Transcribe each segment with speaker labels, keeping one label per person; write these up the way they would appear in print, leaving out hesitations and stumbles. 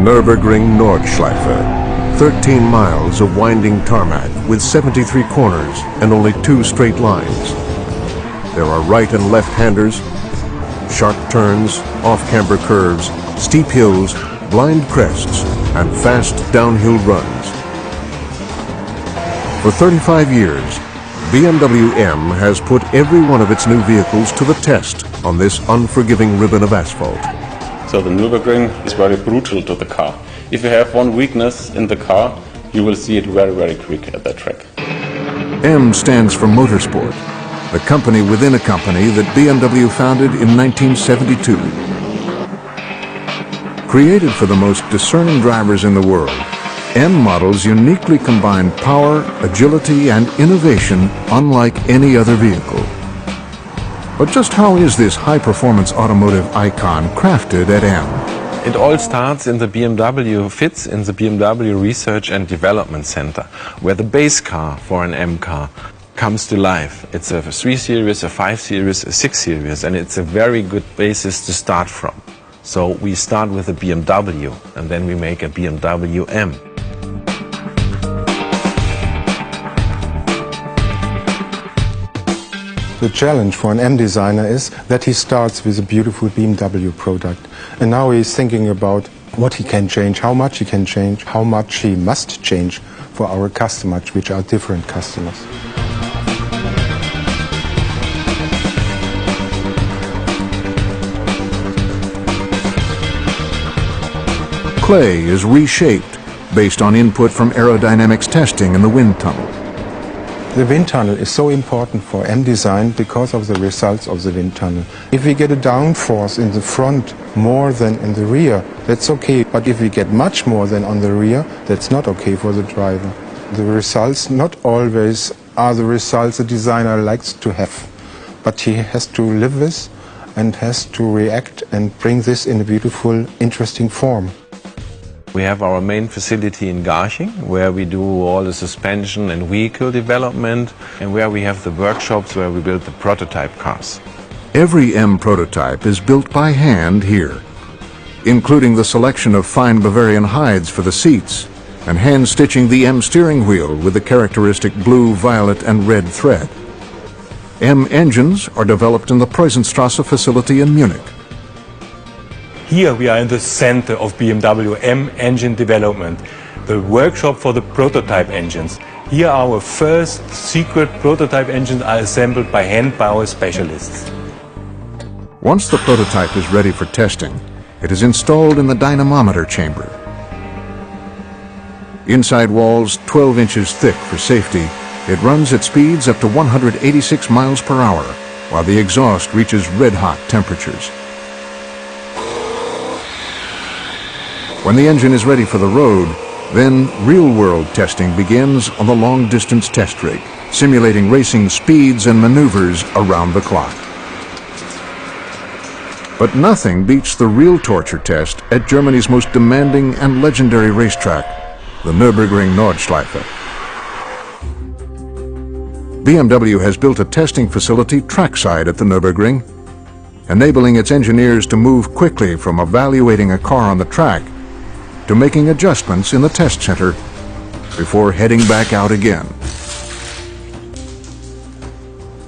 Speaker 1: Nürburgring Nordschleife, 13 miles of winding tarmac with 73 corners and only 2 straight lines. There are right and left-handers, sharp turns, off-camber curves, steep hills, blind crests, and fast downhill runs. For 35 years, BMW M has put every one of its new vehicles to the test on this unforgiving ribbon of asphalt.
Speaker 2: So the Nürburgring is very brutal to the car. If you have one weakness in the car, you will see it very, very quick at that track.
Speaker 1: M stands for Motorsport, the company within a company that BMW founded in 1972. Created for the most discerning drivers in the world, M models uniquely combine power, agility, and innovation unlike any other vehicle. But just how is this high-performance automotive icon crafted at M?
Speaker 3: It all starts in the BMW FITS, in the BMW Research and Development Center, where the base car for an M car comes to life. It's a 3 Series, a 5 Series, a 6 Series, and it's a very good basis to start from. So we start with a BMW, and then we make a BMW M.
Speaker 4: The challenge for an M designer is that he starts with a beautiful BMW product, and now he's thinking about what he can change, how much he can change, how much he must change for our customers, which are different customers.
Speaker 1: Clay is reshaped based on input from aerodynamics testing in the wind tunnel.
Speaker 4: The wind tunnel is so important for M design because of the results of the wind tunnel. If we get a downforce in the front more than in the rear, that's okay. But if we get much more than on the rear, that's not okay for the driver. The results not always are the results the designer likes to have. But he has to live with and has to react and bring this in a beautiful, interesting form.
Speaker 3: We have our main facility in Garching, where we do all the suspension and vehicle development, and where we have the workshops where we build the prototype cars.
Speaker 1: Every M prototype is built by hand here, including the selection of fine Bavarian hides for the seats and hand-stitching the M steering wheel with the characteristic blue, violet, and red thread. M engines are developed in the Preußenstraße facility in Munich.
Speaker 5: Here we are in the center of BMW M engine development, the workshop for the prototype engines. Here our first secret prototype engines are assembled by hand by our specialists.
Speaker 1: Once the prototype is ready for testing, it is installed in the dynamometer chamber. Inside walls 12 inches thick for safety, it runs at speeds up to 186 miles per hour, while the exhaust reaches red-hot temperatures. When the engine is ready for the road, then real-world testing begins on the long-distance test rig, simulating racing speeds and maneuvers around the clock. But nothing beats the real torture test at Germany's most demanding and legendary racetrack, the Nürburgring Nordschleife. BMW has built a testing facility trackside at the Nürburgring, enabling its engineers to move quickly from evaluating a car on the track to making adjustments in the test center before heading back out again.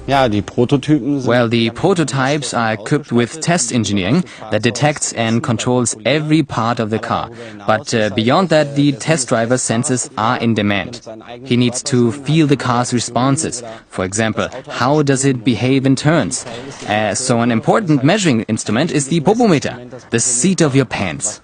Speaker 6: Well, the prototypes are equipped with test engineering that detects and controls every part of the car. But beyond that, the test driver's senses are in demand. He needs to feel the car's responses. For example, how does it behave in turns? So an important measuring instrument is the popometer, the seat of your pants.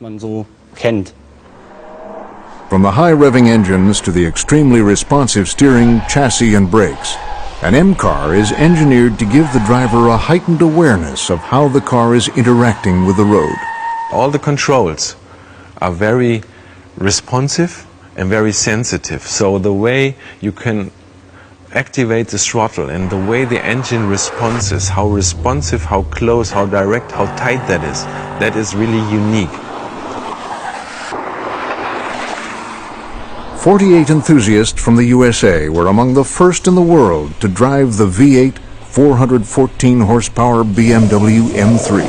Speaker 1: From the high-revving engines to the extremely responsive steering, chassis, and brakes, an M car is engineered to give the driver a heightened awareness of how the car is interacting with the road.
Speaker 3: All the controls are very responsive and very sensitive. So the way you can activate the throttle and the way the engine responds, how responsive, how close, how direct, how tight that is really unique.
Speaker 1: 48 enthusiasts from the USA were among the first in the world to drive the V8 414 horsepower BMW M3.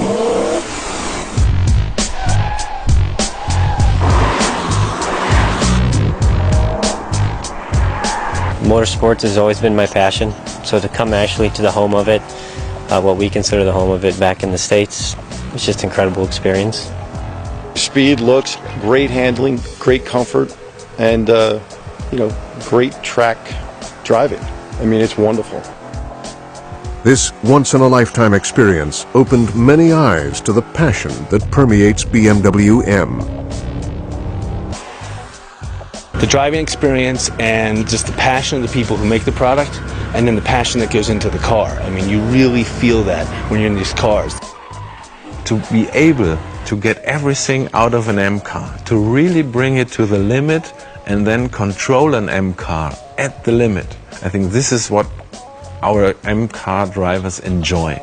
Speaker 7: Motorsports has always been my passion, so to come actually to the home of it, what we consider the home of it back in the States, it's just an incredible experience.
Speaker 8: Speed, looks, great handling, great comfort, and great track driving. I mean, it's wonderful.
Speaker 1: This once-in-a-lifetime experience opened many eyes to the passion that permeates BMW M.
Speaker 9: The driving experience and just the passion of the people who make the product, and then the passion that goes into the car. I mean, you really feel that when you're in these cars.
Speaker 3: To be able to get everything out of an M car, to really bring it to the limit and then control an M car at the limit. I think this is what our M car drivers enjoy.